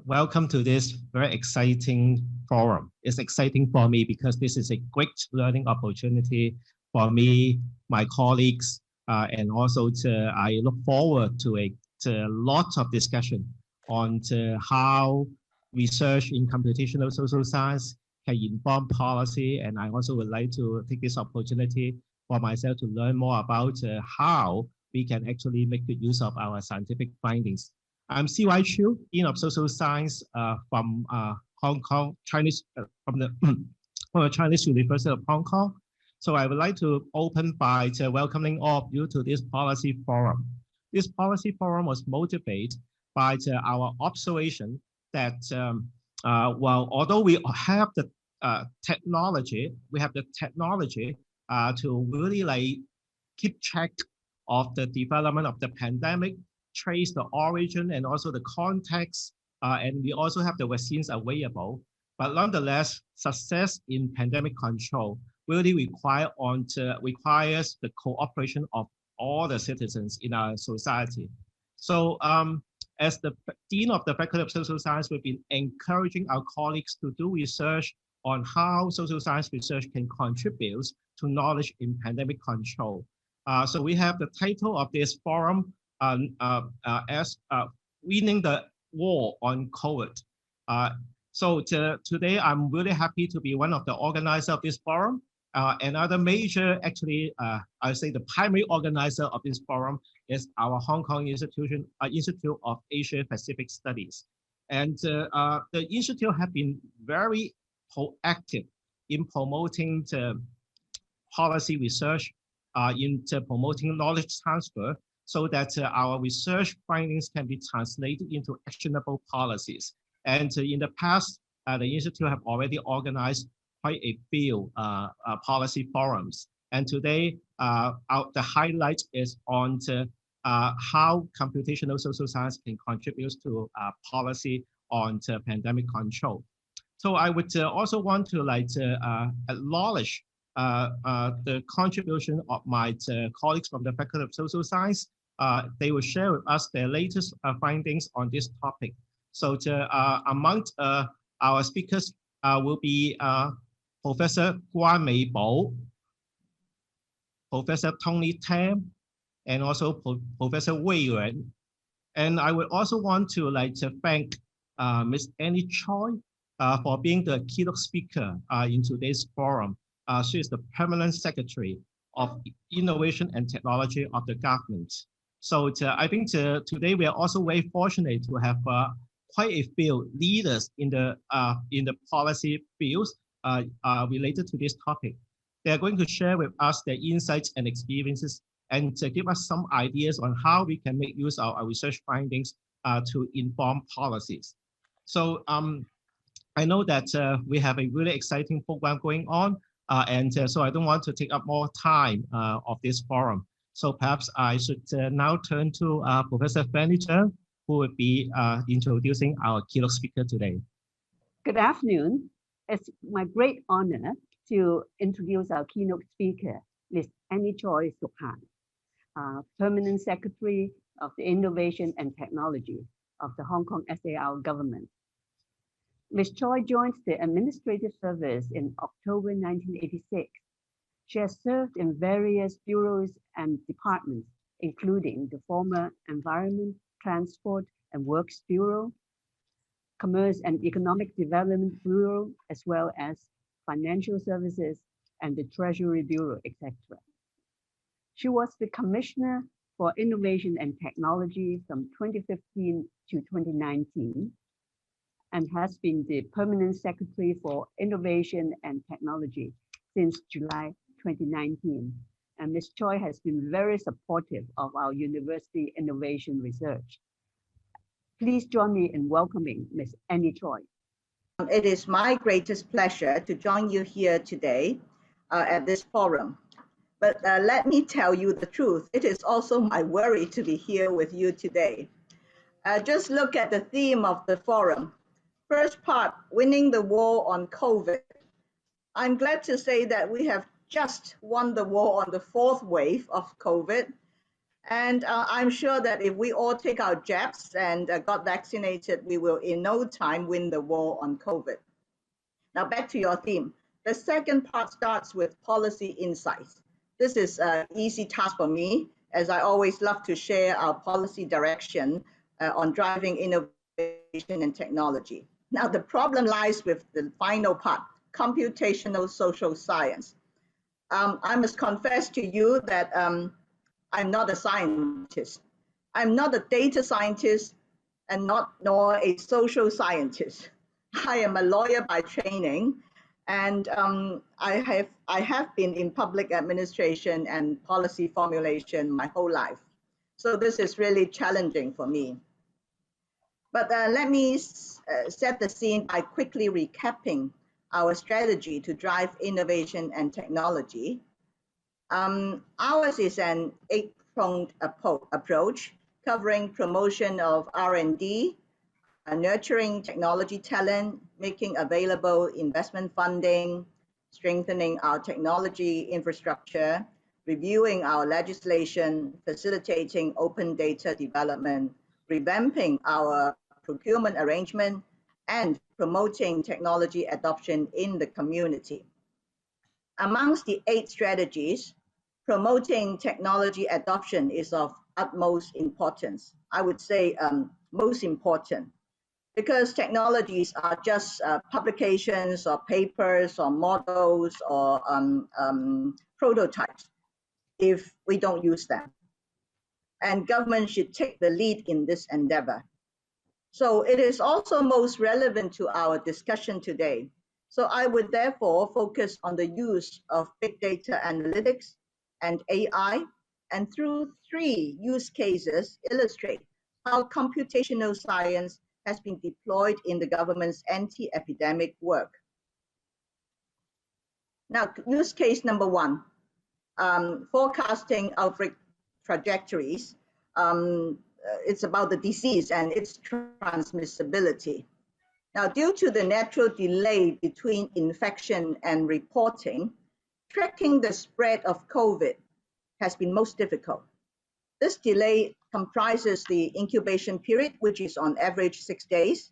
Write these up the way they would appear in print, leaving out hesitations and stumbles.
welcome to this very exciting forum. It's exciting for me because this is a great learning opportunity for me, my colleagues, and also I look forward to a lot of discussion on how research in computational social science can inform policy. And I also would like to take this opportunity for myself to learn more about how we can actually make good use of our scientific findings. I'm C.Y. Cheung, Dean of Social Science from Hong Kong, Chinese, from the Chinese University of Hong Kong. So I would like to open by welcoming all of you to this policy forum. This policy forum was motivated by our observation that, well, although we have the technology, to really keep track of the development of the pandemic, trace the origin and also the context, and we also have the vaccines available. But nonetheless, success in pandemic control really requires the cooperation of all the citizens in our society. So as the Dean of the Faculty of Social Science, we've been encouraging our colleagues to do research on how social science research can contribute to knowledge in pandemic control. So we have the title of this forum as winning the war on COVID. So today, I'm really happy to be one of the organizers of this forum. Another major, actually, I would say the primary organizer of this forum is our Hong Kong Institute of Asia Pacific Studies. And the institute have been very proactive in promoting the policy research, into promoting knowledge transfer, so that our research findings can be translated into actionable policies. And in the past, the Institute have already organized quite a few policy forums. And today, the highlight is on how computational social science can contribute to policy on pandemic control. So I would also want to acknowledge the contribution of my colleagues from the Faculty of Social Science. They will share with us their latest findings on this topic. So amongst our speakers will be Professor Guan Meibao, Professor Tony Tam, and also Professor Wei Yuan. And I would also want to thank Ms. Annie Choi for being the keynote speaker in today's forum. She is the Permanent Secretary of Innovation and Technology of the government. So I think today we are also very fortunate to have quite a few leaders in the policy fields related to this topic. They are going to share with us their insights and experiences and to give us some ideas on how we can make use of our research findings to inform policies. So I know that we have a really exciting program going on, so I don't want to take up more time of this forum. So perhaps I should now turn to Professor Fanny, who will be introducing our keynote speaker today. Good afternoon. It's my great honor to introduce our keynote speaker, Ms. Annie Choi Sukhan, Permanent Secretary of the Innovation and Technology of the Hong Kong SAR government. Ms. Choi joined the administrative service in October 1986. She has served in various bureaus and departments, including the former Environment, Transport and Works Bureau, Commerce and Economic Development Bureau, as well as Financial Services and the Treasury Bureau, etc. She was the Commissioner for Innovation and Technology from 2015 to 2019 and has been the Permanent Secretary for Innovation and Technology since July 2019. And Ms. Choi has been very supportive of our university innovation research. Please join me in welcoming Ms. Annie Choi. It is my greatest pleasure to join you here today at this forum. But let me tell you the truth. It is also my worry to be here with you today. Just look at the theme of the forum. First part, winning the war on COVID. I'm glad to say that we have just won the war on the fourth wave of COVID. And I'm sure that if we all take our jabs and got vaccinated, we will in no time win the war on COVID. Now back to your theme. The second part starts with policy insights. This is an easy task for me, as I always love to share our policy direction on driving innovation and technology. Now the problem lies with the final part, computational social science. I must confess to you that I'm not a scientist. I'm not a data scientist and nor a social scientist. I am a lawyer by training, and I have been in public administration and policy formulation my whole life. So this is really challenging for me. But let me set the scene by quickly recapping our strategy to drive innovation and technology. Ours is an 8-pronged approach covering promotion of R&D, nurturing technology talent, making available investment funding, strengthening our technology infrastructure, reviewing our legislation, facilitating open data development, revamping our procurement arrangement, and promoting technology adoption in the community. Amongst the 8 strategies, promoting technology adoption is of utmost importance. I would say most important, because technologies are just publications or papers or models or prototypes if we don't use them. And government should take the lead in this endeavor. So it is also most relevant to our discussion today. So I would therefore focus on the use of big data analytics and AI, and through 3 use cases illustrate how computational science has been deployed in the government's anti-epidemic work. Now, use case number 1, forecasting outbreak trajectories. It's about the disease and its transmissibility. Now, due to the natural delay between infection and reporting, tracking the spread of COVID has been most difficult. This delay comprises the incubation period, which is on average 6 days,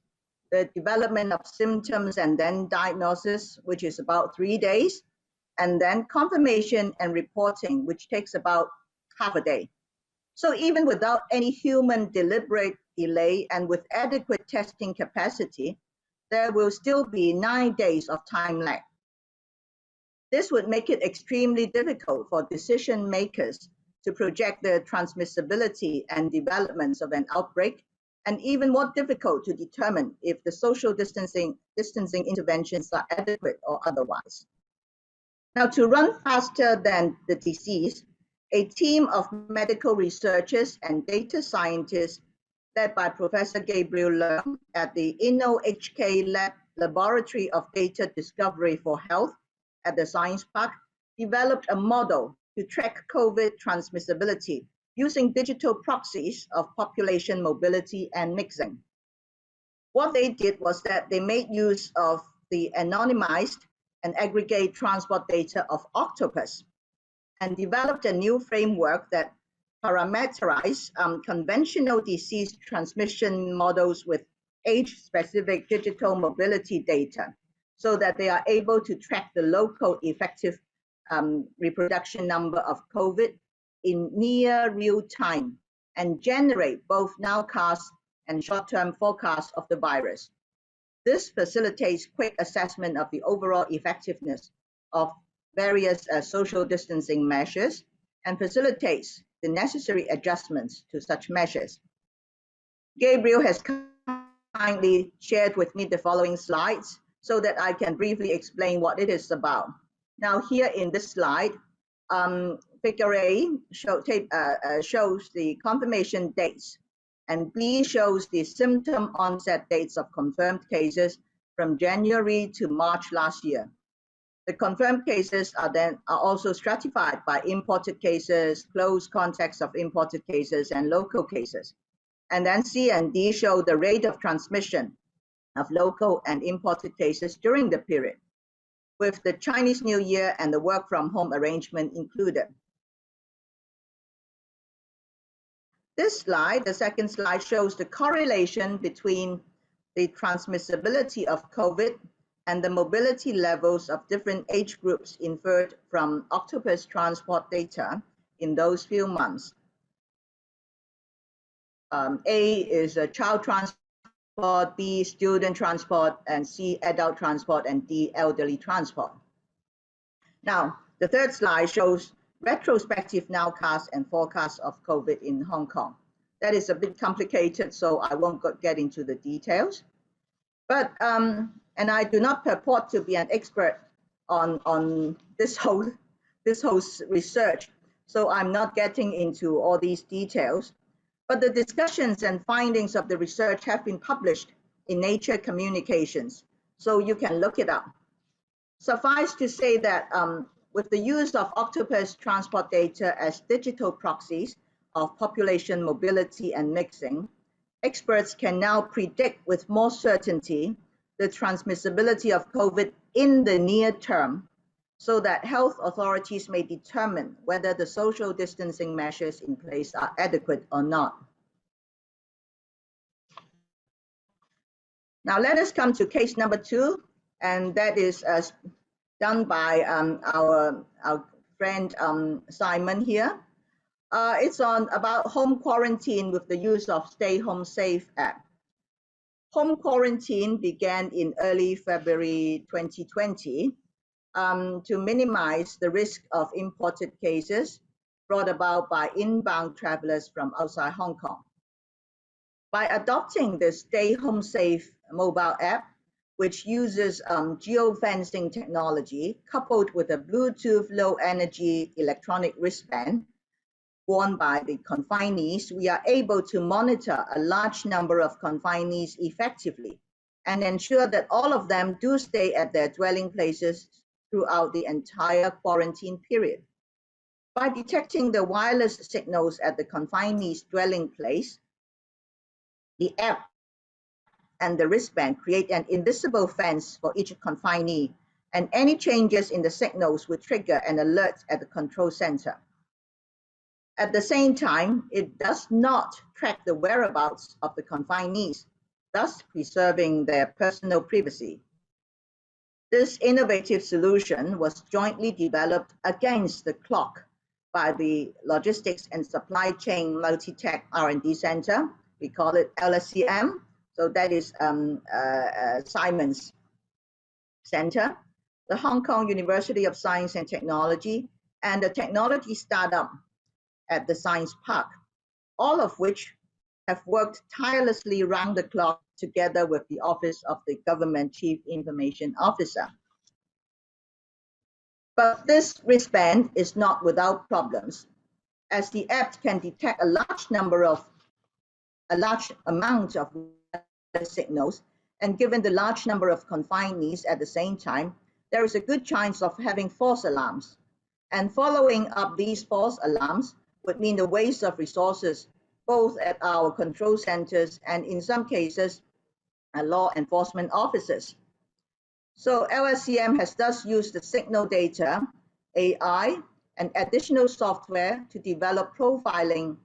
the development of symptoms and then diagnosis, which is about 3 days, and then confirmation and reporting, which takes about half a day. So even without any human deliberate delay and with adequate testing capacity, there will still be 9 days of time lag. This would make it extremely difficult for decision makers to project the transmissibility and developments of an outbreak, and even more difficult to determine if the social distancing interventions are adequate or otherwise. Now, to run faster than the disease, a team of medical researchers and data scientists led by Professor Gabriel Leung at the HK Laboratory of Data Discovery for Health at the Science Park developed a model to track COVID transmissibility using digital proxies of population mobility and mixing. What they did was that they made use of the anonymized and aggregate transport data of octopus and developed a new framework that parameterized conventional disease transmission models with age-specific digital mobility data so that they are able to track the local effective reproduction number of COVID in near real time and generate both nowcast and short-term forecasts of the virus. This facilitates quick assessment of the overall effectiveness of various social distancing measures and facilitates the necessary adjustments to such measures. Gabriel has kindly shared with me the following slides so that I can briefly explain what it is about. Now here in this slide, figure A shows the confirmation dates, and B shows the symptom onset dates of confirmed cases from January to March last year. The confirmed cases are also stratified by imported cases, close contacts of imported cases, and local cases. And then C and D show the rate of transmission of local and imported cases during the period, with the Chinese New Year and the work from home arrangement included. This slide, the second slide, shows the correlation between the transmissibility of COVID and the mobility levels of different age groups inferred from octopus transport data in those few months. A is a child transport, B student transport, and C adult transport, and D elderly transport. Now, the third slide shows retrospective nowcasts and forecasts of COVID in Hong Kong. That is a bit complicated, so I won't get into the details. But, and I do not purport to be an expert on this whole research, so I'm not getting into all these details. But the discussions and findings of the research have been published in Nature Communications, so you can look it up. Suffice to say that with the use of octopus transport data as digital proxies of population mobility and mixing, experts can now predict with more certainty the transmissibility of COVID in the near term, so that health authorities may determine whether the social distancing measures in place are adequate or not. Now let us come to case number 2, and that is done by our friend Simon here. It's about home quarantine with the use of Stay Home Safe app. Home quarantine began in early February 2020 to minimize the risk of imported cases brought about by inbound travelers from outside Hong Kong. By adopting the Stay Home Safe mobile app, which uses geofencing technology coupled with a Bluetooth low energy electronic wristband worn by the confinees, we are able to monitor a large number of confinees effectively and ensure that all of them do stay at their dwelling places throughout the entire quarantine period. By detecting the wireless signals at the confinees' dwelling place, the app and the wristband create an invisible fence for each confinee, and any changes in the signals will trigger an alert at the control center. At the same time, it does not track the whereabouts of the confinees, thus preserving their personal privacy. This innovative solution was jointly developed against the clock by the Logistics and Supply Chain Multi-Tech R&D Center. We call it LSCM. So that is Simon's Center, the Hong Kong University of Science and Technology, and the technology startup at the Science Park, all of which have worked tirelessly round the clock together with the Office of the Government Chief Information Officer. But this wristband is not without problems, as the app can detect a large amount of signals, and given the large number of confinees at the same time, there is a good chance of having false alarms. And following up these false alarms would mean the waste of resources, both at our control centers and in some cases, law enforcement officers. So LSCM has thus used the signal data, AI, and additional software to develop profiling,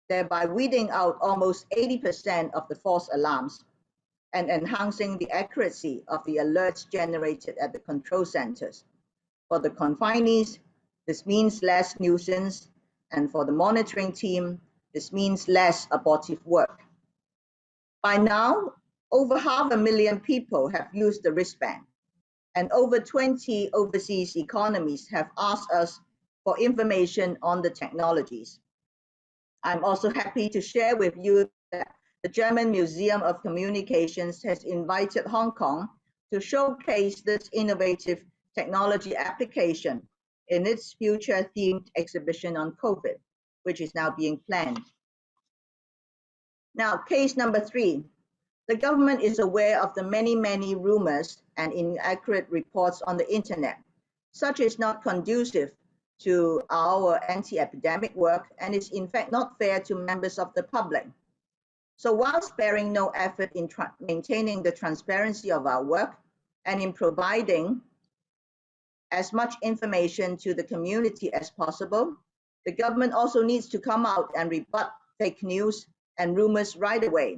thereby weeding out almost 80% of the false alarms and enhancing the accuracy of the alerts generated at the control centers. For the confinees, this means less nuisance, and for the monitoring team, this means less abortive work. By now, over 500,000 people have used the wristband, and over 20 overseas economies have asked us for information on the technologies. I'm also happy to share with you that the German Museum of Communications has invited Hong Kong to showcase this innovative technology application in its future themed exhibition on COVID, which is now being planned. Now, case number 3. The government is aware of the many rumors and inaccurate reports on the internet. Such is not conducive to our anti-epidemic work and is in fact not fair to members of the public. So while sparing no effort in maintaining the transparency of our work and in providing as much information to the community as possible, The government also needs to come out and rebut fake news and rumors right away.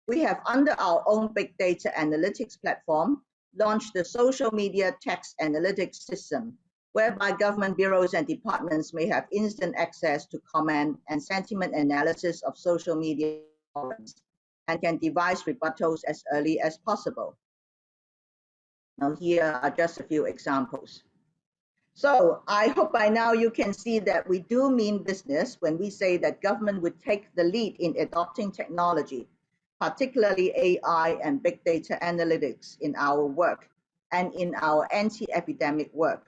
We have, under our own big data analytics platform, launched the social media text analytics system, whereby government bureaus and departments may have instant access to comment and sentiment analysis of social media forums and can devise rebuttals as early as possible. Now, here are just a few examples. So I hope by now you can see that we do mean business when we say that government would take the lead in adopting technology, particularly AI and big data analytics in our work and in our anti-epidemic work.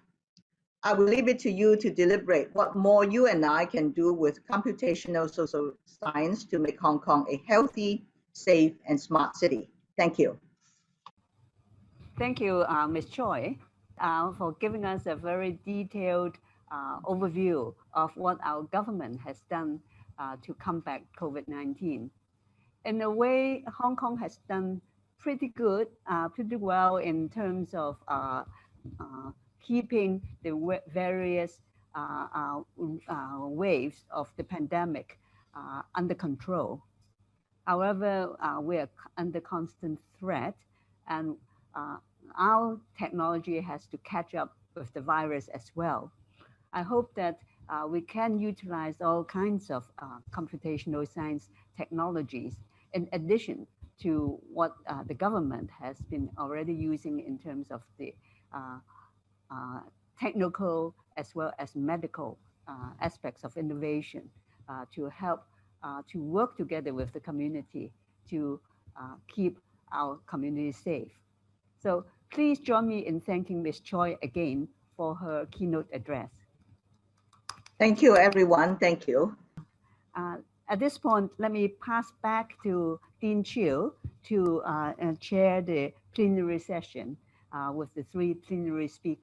I will leave it to you to deliberate what more you and I can do with computational social science to make Hong Kong a healthy, safe, and smart city. Thank you. Thank you, Ms. Choi, for giving us a very detailed overview of what our government has done to combat COVID-19. In a way, Hong Kong has done pretty well in terms of keeping the various waves of the pandemic under control. However, we are under constant threat, and our technology has to catch up with the virus as well. I hope that we can utilize all kinds of computational science technologies in addition to what the government has been already using in terms of the technical as well as medical aspects of innovation to help to work together with the community to keep our community safe. So please join me in thanking Ms. Choi again for her keynote address. Thank you, everyone. Thank you. At this point, let me pass back to Dean Chiu to chair the plenary session with the three plenary speakers.